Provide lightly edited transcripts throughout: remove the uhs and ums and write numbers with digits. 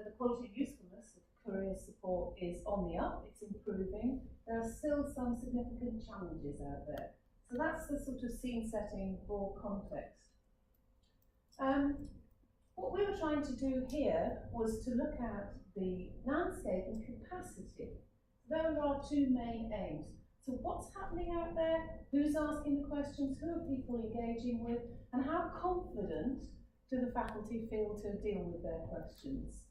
the quality and usefulness of career support is on the up, it's improving. There are still some significant challenges out there. So that's the sort of scene setting, broad context. What we were trying to do here was to look at the landscape and capacity. There are our two main aims. So what's happening out there, who's asking the questions, who are people engaging with, and how confident do the faculty feel to deal with their questions.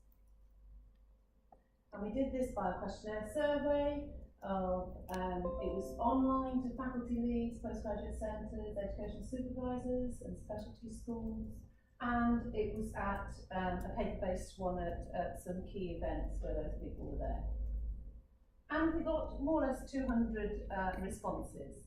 And we did this by a questionnaire survey. It was online to faculty leads, postgraduate centres, education supervisors and specialty schools. And it was at a paper-based one at some key events where those people were there. And we got more or less 200 responses.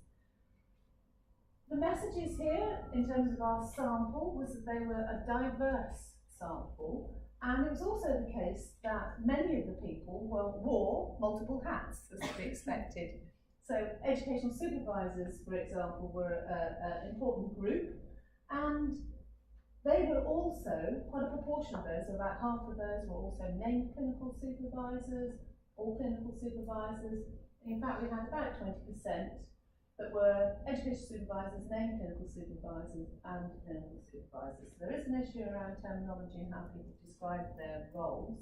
The messages here, in terms of our sample, was that they were a diverse sample, and it was also the case that many of the people wore multiple hats, as to be expected. So educational supervisors, for example, were an important group, and they were also, quite a proportion of those, so about half of those were also named clinical supervisors, all clinical supervisors. In fact, we had about 20% that were education supervisors, named clinical supervisors, and clinical supervisors. So there is an issue around terminology and how people describe their roles,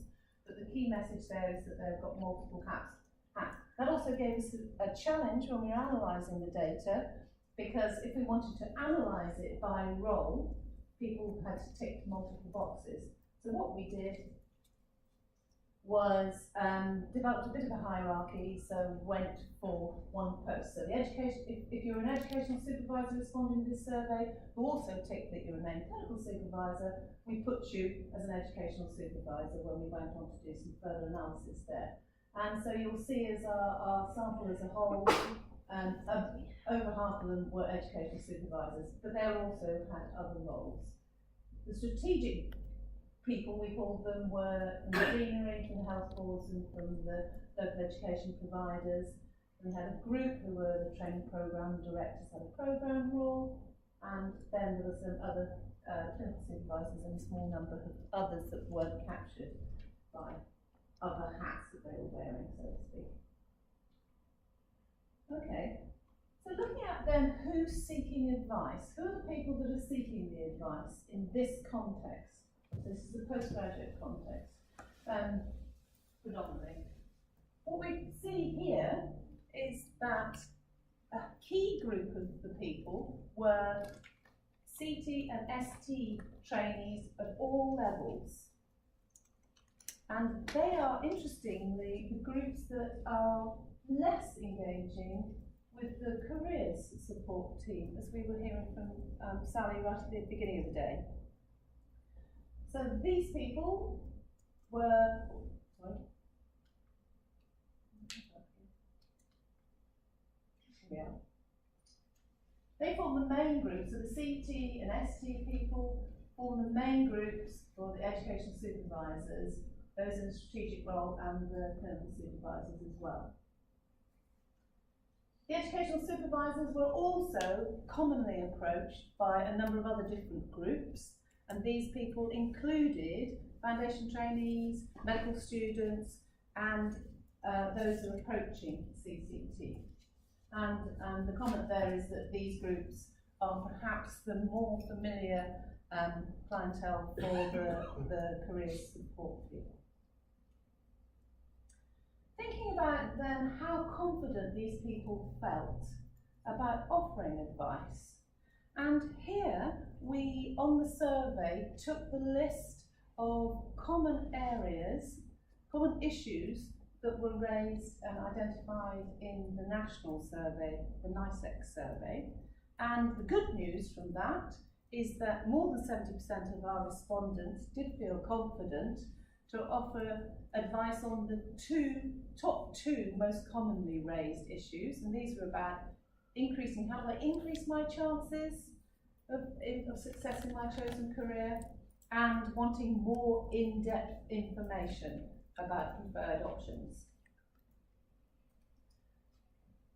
but the key message there is that they've got multiple hats. That also gave us a challenge when we were analysing the data, because if we wanted to analyse it by role, people had to tick multiple boxes. So what we did was developed a bit of a hierarchy, so went for one post. So the education, if you're an educational supervisor responding to this survey, who also ticked that you're a named clinical supervisor, we put you as an educational supervisor when we went on to do some further analysis there. And so you'll see as our sample as a whole, over half of them were educational supervisors, but they also had other roles. The strategic people, we called them, were from the deanery, from the health boards, and from the local education providers. We had a group who were the training programme directors, had a programme role, and then there were some other clinical supervisors and a small number of others that weren't captured by other hats that they were wearing, so to speak. Okay, so looking at then who's seeking advice, who are the people that are seeking the advice in this context? This is the postgraduate context, predominantly. What we see here is that a key group of the people were CT and ST trainees at all levels. And they are, interestingly, the groups that are less engaging with the careers support team, as we were hearing from Sally right at the beginning of the day. So these people were, they form the main groups, so the CT and ST people form the main groups for the education supervisors, those in the strategic role and the clinical supervisors as well. The educational supervisors were also commonly approached by a number of other different groups, and these people included foundation trainees, medical students, and those who are approaching CCT. And the comment there is that these groups are perhaps the more familiar clientele for the career support people. Thinking about then how confident these people felt about offering advice. And here we, on the survey, took the list of common areas, common issues that were raised and identified in the national survey, the NICEX survey. And the good news from that is that more than 70% of our respondents did feel confident to offer advice on the top two most commonly raised issues, and these were about increasing, how do I increase my chances of success in my chosen career, and wanting more in-depth information about preferred options.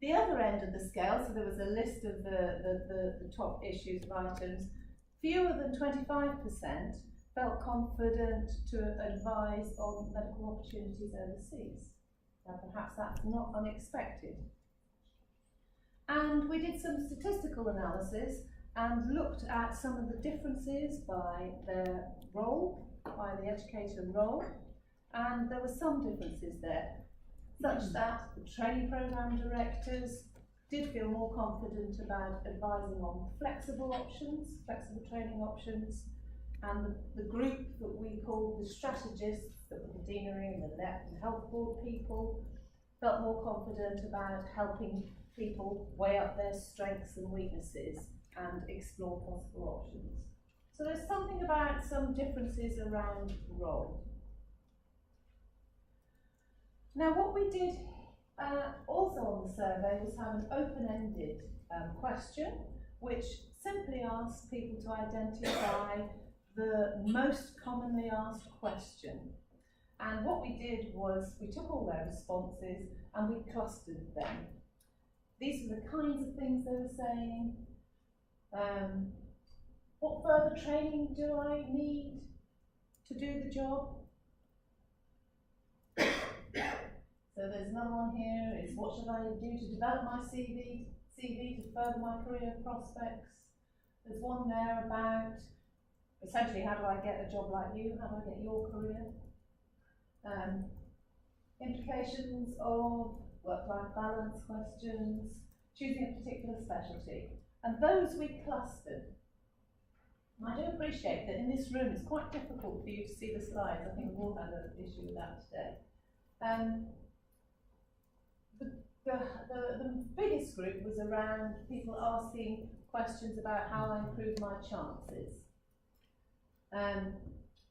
The other end of the scale, so there was a list of the top issues of items, fewer than 25% felt confident to advise on medical opportunities overseas. Now perhaps that's not unexpected. And we did some statistical analysis and looked at some of the differences by their role, by the educator role, and there were some differences there, such that the training programme directors did feel more confident about advising on flexible options, flexible training options, and the group that we called the strategists, that were the deanery and the LEP and health board people, felt more confident about helping people weigh up their strengths and weaknesses and explore possible options. So there's something about some differences around role. Now what we did also on the survey was have an open-ended question which simply asked people to identify the most commonly asked question. And what we did was we took all their responses and we clustered them. These are the kinds of things they were saying. What further training do I need to do the job? So there's another one here, is what should I do to develop my CV to further my career prospects? There's one there about, essentially, how do I get a job like you? How do I get your career? Implications of work-life balance questions, choosing a particular specialty. And those we clustered. And I do appreciate that in this room it's quite difficult for you to see the slides. I think we've all had an issue with that today. The biggest group was around people asking questions about how I improve my chances.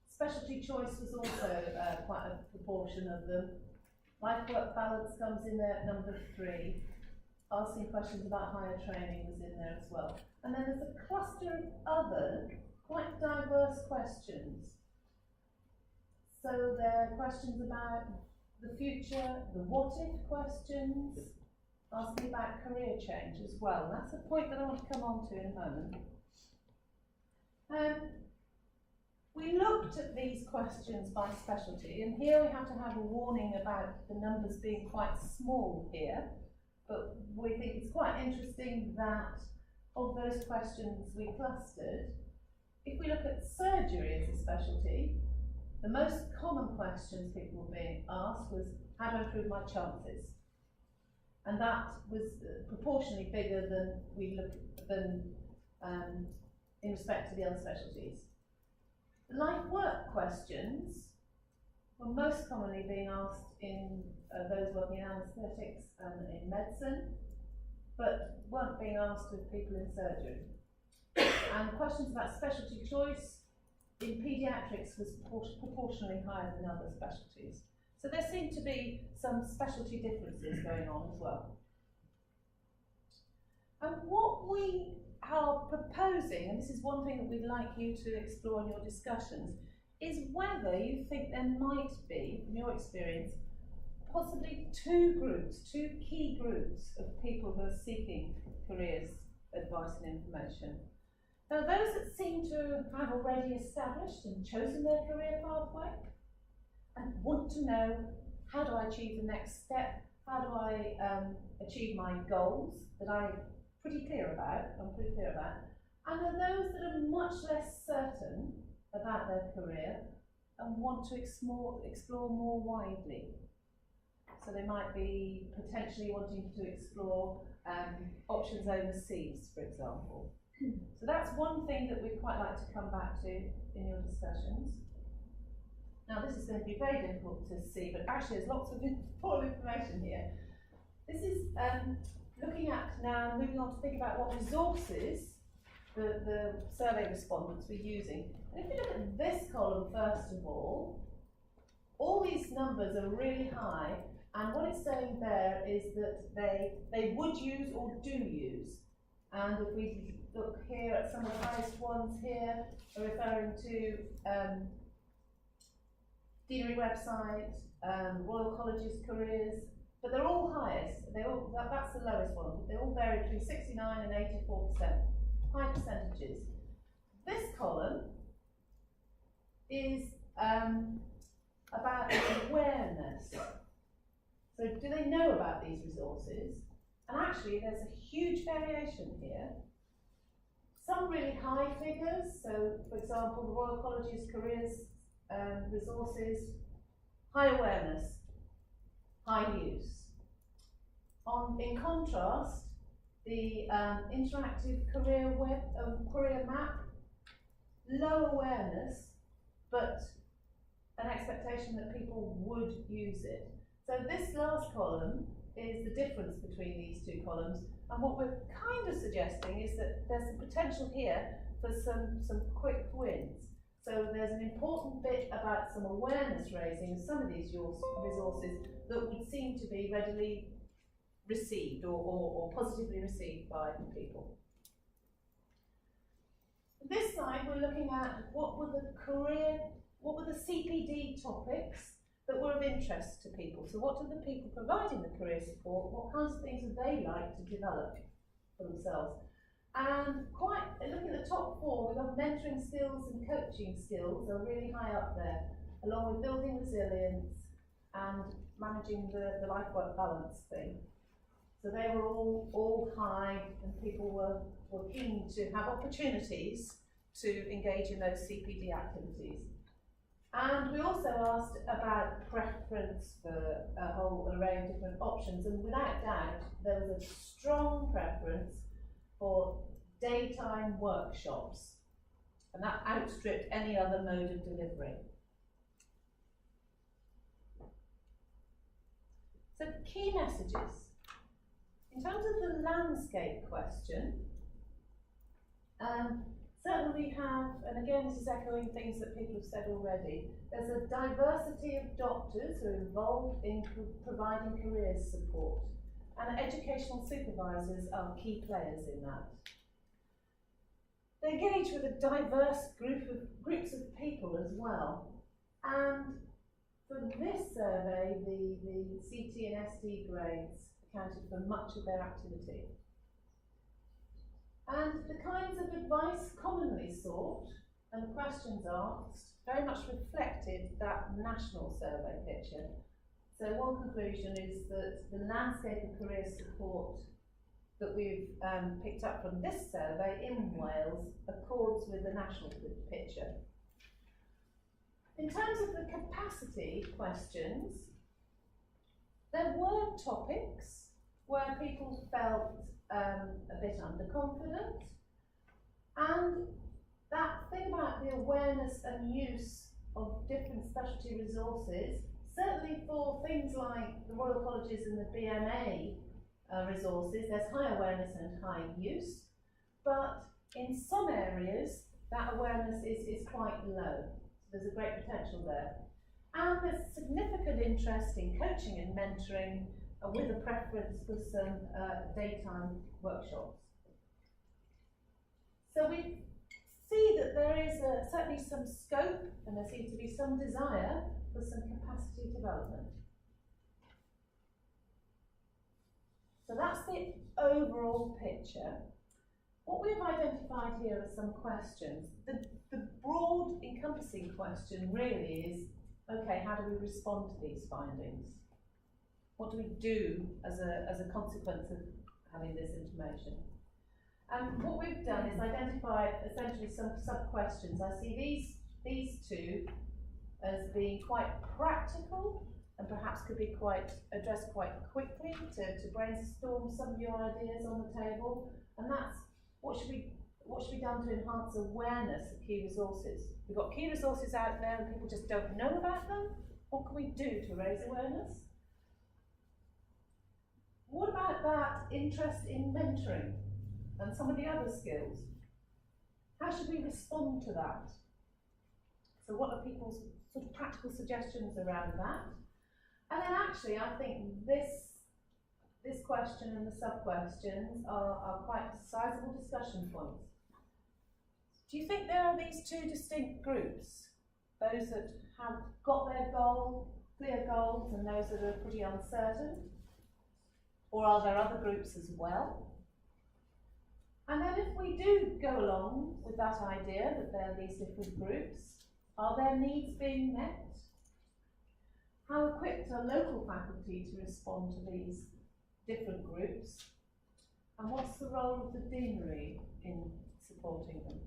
Specialty choice was also quite a proportion of them. Life-work balance comes in there at number 3. Asking questions about higher training was in there as well. And then there's a cluster of other, quite diverse questions. So there are questions about the future, the what-if questions, asking about career change as well. And that's a point that I want to come on to in a moment. We looked at these questions by specialty, and here we have to have a warning about the numbers being quite small here, but we think it's quite interesting that of those questions we clustered, if we look at surgery as a specialty, the most common questions people were being asked was, how do I improve my chances? And that was proportionally bigger than in respect to the other specialties. Life-work questions were most commonly being asked in those working in anaesthetics and in medicine, but weren't being asked of people in surgery. And questions about specialty choice in paediatrics was proportionally higher than other specialties. So there seemed to be some specialty differences going on as well. And what we are proposing, and this is one thing that we'd like you to explore in your discussions, is whether you think there might be, from your experience, possibly two key groups of people who are seeking careers, advice and information. Now those that seem to have already established and chosen their career pathway and want to know, how do I achieve the next step? How do I achieve my goals that I'm pretty clear about, and are those that are much less certain about their career and want to explore more widely. So they might be potentially wanting to explore options overseas, for example. So that's one thing that we'd quite like to come back to in your discussions. Now this is going to be very difficult to see, but actually there's lots of important information here. This is looking at now, moving on to think about what resources the survey respondents were using. And if you look at this column first of all these numbers are really high, and what it's saying there is that they would use or do use. And if we look here at some of the highest ones here, are referring to deanery website, Royal College's careers, but they're all highest. That's the lowest one. They all vary between 69 and 84%, high percentages. This column is about awareness. So do they know about these resources? And actually there's a huge variation here. Some really high figures, so for example the Royal College's careers resources, high awareness, high use. In contrast, the interactive career map, low awareness, but an expectation that people would use it. So this last column is the difference between these two columns, and what we're kind of suggesting is that there's some potential here for some quick wins. So there's an important bit about some awareness raising of some of these resources that would seem to be readily received or positively received by people. This side we're looking at what were the CPD topics that were of interest to people. So what are the people providing the career support, what kinds of things would they like to develop for themselves? And looking at the top four, we've got mentoring skills and coaching skills are really high up there, along with building resilience and managing the life-work balance thing. So they were all high, and people were keen to have opportunities to engage in those CPD activities. And we also asked about preference for a whole array of different options, and without doubt there was a strong preference for daytime workshops, and that outstripped any other mode of delivery. So key messages. In terms of the landscape question, certainly we have, and again this is echoing things that people have said already, there's a diversity of doctors who are involved in providing careers support, and educational supervisors are key players in that. They engage with a diverse groups of people as well, and for this survey the CT and ST grades accounted for much of their activity. And the kinds of advice commonly sought and the questions asked very much reflected that national survey picture. So one conclusion is that the landscape of career support that we've picked up from this survey in Wales accords with the national picture. In terms of the capacity questions, there were topics where people felt a bit underconfident, and that thing about the awareness and use of different specialty resources, certainly for things like the Royal Colleges and the BMA resources, there's high awareness and high use, but in some areas that awareness is quite low. So there's a great potential there. And there's significant interest in coaching and mentoring with a preference for some daytime workshops. So we see that there is certainly some scope, and there seems to be some desire for some capacity development. So that's the overall picture. What we've identified here are some questions. The broad encompassing question really is, okay, how do we respond to these findings? What do we do as a consequence of having this information? And what we've done is identify essentially some sub-questions. I see these two as being quite practical and perhaps could be addressed quite quickly to brainstorm some of your ideas on the table. And that's what should be done to enhance awareness of key resources. We've got key resources out there and people just don't know about them. What can we do to raise awareness? What about that interest in mentoring and some of the other skills? How should we respond to that? So what are people's sort of practical suggestions around that? And then actually I think this question and the sub-questions are quite sizable discussion points. Do you think there are these two distinct groups? Those that have got their clear goals, and those that are pretty uncertain? Or are there other groups as well? And then if we do go along with that idea that there are these different groups, Are their needs being met? How equipped are local faculty to respond to these different groups? And what's the role of the deanery in supporting them?